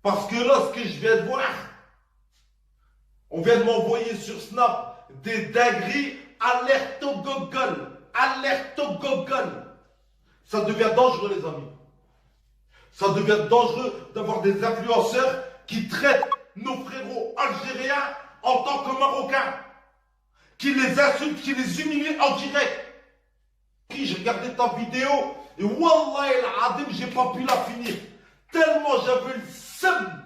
Parce que là, ce que je viens de voir, on vient de m'envoyer sur Snap des dingueries. Alerte au Google. Alerte au Google. Ça devient dangereux, les amis. Ça devient dangereux d'avoir des influenceurs qui traitent nos frérots algériens en tant que Marocains. Qui les insultent, qui les humilient en direct. J'ai regardé ta vidéo et Wallah el-Adim, j'ai pas pu la finir. Tellement j'avais le seum.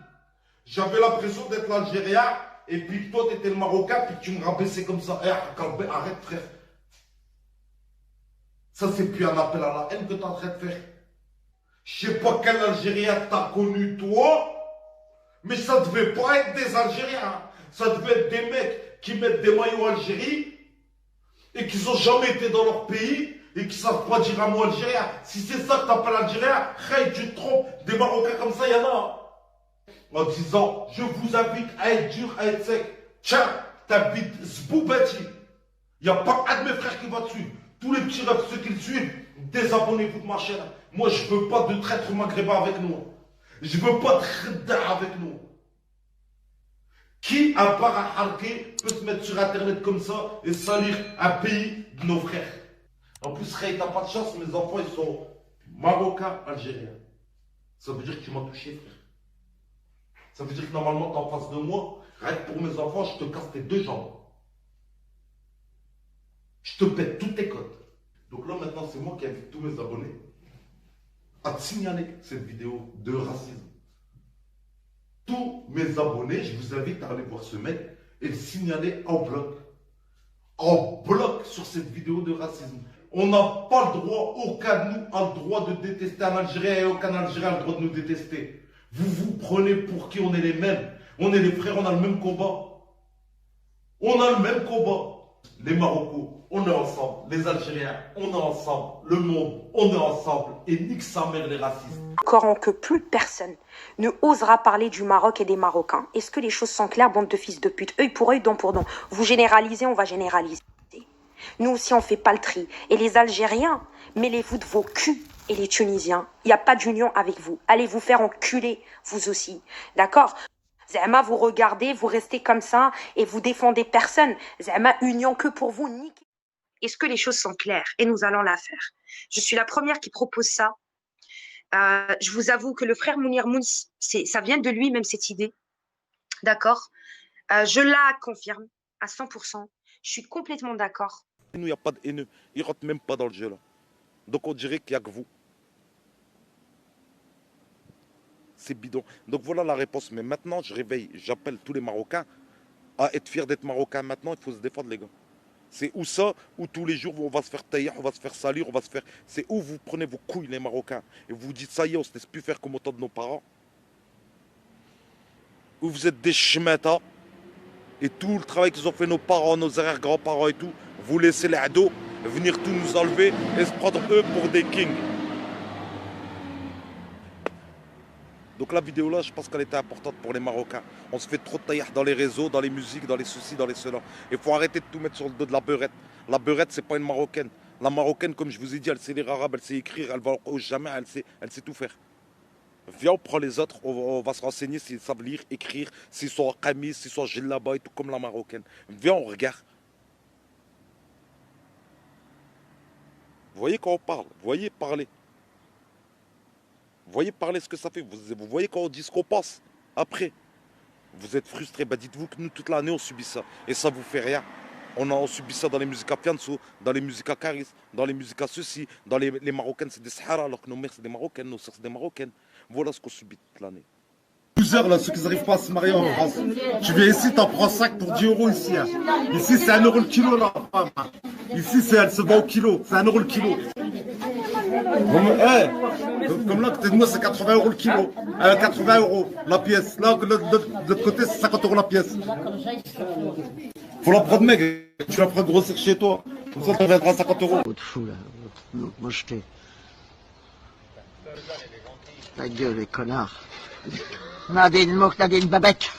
J'avais l'impression d'être l'Algérien et puis que toi t'étais le Marocain puis que tu me rabaissais comme ça. Eh, arrête frère. Ça c'est plus un appel à la haine que t'es en train de faire. Je sais pas quel Algérien t'as connu toi, mais ça devait pas être des Algériens. Ça devait être des mecs qui mettent des maillots Algérie et qui n'ont jamais été dans leur pays et qui savent pas dire un mot algérien. Si c'est ça que t'appelles algérien, hey, tu te trompes. Des Marocains comme ça, il y en a. En disant, je vous invite à être dur, à être sec. Tiens, t'habites Zboubati. Il n'y a pas un de mes frères qui va te suivre. Tous les petits rêves, ceux qui le suivent, désabonnez-vous de ma chaîne. Moi, je veux pas de traître maghrébin avec nous. Je veux pas de khedda avec nous. Qui, à part un harké, peut se mettre sur internet comme ça et salir un pays de nos frères? En plus, Ray, t'as pas de chance, mes enfants, ils sont marocains, algériens. Ça veut dire que tu m'as touché, frère. Ça veut dire que normalement, t'es en face de moi. Rien que pour mes enfants, je te casse tes deux jambes. Je te pète toutes tes côtes. Donc là, maintenant, c'est moi qui invite tous mes abonnés à te signaler cette vidéo de racisme. Tous mes abonnés, je vous invite à aller voir ce mec et le signaler en bloc. En bloc sur cette vidéo de racisme. On n'a pas le droit, aucun de nous a le droit de détester un Algérien et aucun Algérien a le droit de nous détester. Vous vous prenez pour qui? On est les mêmes. On est les frères, on a le même combat. On a le même combat. Les Marocains, on est ensemble. Les Algériens, on est ensemble. Le monde, on est ensemble. Et nique sa mère les racistes. Coran que plus personne ne osera parler du Maroc et des Marocains. Est-ce que les choses sont claires, bande de fils de pute? Œil pour œil, dent pour dent. Vous généralisez, on va généraliser. Nous aussi, on fait pas le tri. Et les Algériens, mêlez-vous de vos culs. Et les Tunisiens, il n'y a pas d'union avec vous. Allez vous faire enculer, vous aussi. D'accord? Zama, vous regardez, vous restez comme ça et vous défendez personne. Zama, union que pour vous, niquez. Est-ce que les choses sont claires? Et nous allons la faire. Je suis la première qui propose ça. Je vous avoue que le frère Mounir Mouns, ça vient de lui, même cette idée. D'accord? Je la confirme à 100%. Je suis complètement d'accord. Nous, il n'y a pas de haineux. Ils ne rentrent même pas dans le jeu là. Donc on dirait qu'il n'y a que vous. C'est bidon. Donc voilà la réponse. Mais maintenant, je réveille, j'appelle tous les Marocains à être fiers d'être Marocains. Maintenant, il faut se défendre, les gars. C'est où ça, où tous les jours on va se faire tailler, on va se faire salir, on va se faire... C'est où vous prenez vos couilles, les Marocains, et vous vous dites, ça y est, on ne se laisse plus faire comme au temps de nos parents. Où vous êtes des chemins, et tout le travail qu'ils ont fait nos parents, nos arrière-grands-parents et tout, vous laissez les ados venir tout nous enlever et se prendre eux pour des kings. Donc la vidéo là, je pense qu'elle était importante pour les Marocains. On se fait trop de taillards dans les réseaux, dans les musiques, dans les soucis, dans les cela. Il faut arrêter de tout mettre sur le dos de la beurette. La beurette, c'est pas une Marocaine. La Marocaine, comme je vous ai dit, elle sait lire arabe, elle sait écrire, elle va jamais, elle sait tout faire. Viens, on prend les autres, on va se renseigner s'ils savent lire, écrire, s'ils sont en camis, s'ils sont là-bas et tout, comme la Marocaine. Viens, on regarde. Vous voyez quand on parle, vous voyez parler. Vous voyez parler ce que ça fait, vous voyez quand on dit ce qu'on pense. Après, vous êtes frustré, bah dites-vous que nous toute l'année on subit ça. Et ça vous fait rien. On subit ça dans les musiques à Fianso, dans les musiques à Caris, dans les musiques à ceci, dans les Marocaines c'est des Sahara, alors que nos mères c'est des Marocaines, nos soeurs c'est des Marocaines. Voilà ce qu'on subit toute l'année. Plusieurs là, ceux qui n'arrivent pas à se marier en France. Tu viens ici, t'en prends 5 pour 10 € ici. Hein. Ici c'est 1 € le kilo la femme. Ici elle se vend au kilo, c'est 1 € le kilo. Comme là, côté de moi c'est 80 € le kilo. 80 € la pièce. Là, de l'autre côté c'est 50 € la pièce. Faut la prendre mec, tu la prends grossir chez toi. Comme ça tu reviendras à 50 €. De fou là, moi je t'ai. Ta gueule les connards. Nadine Mouk, Nadine Babette.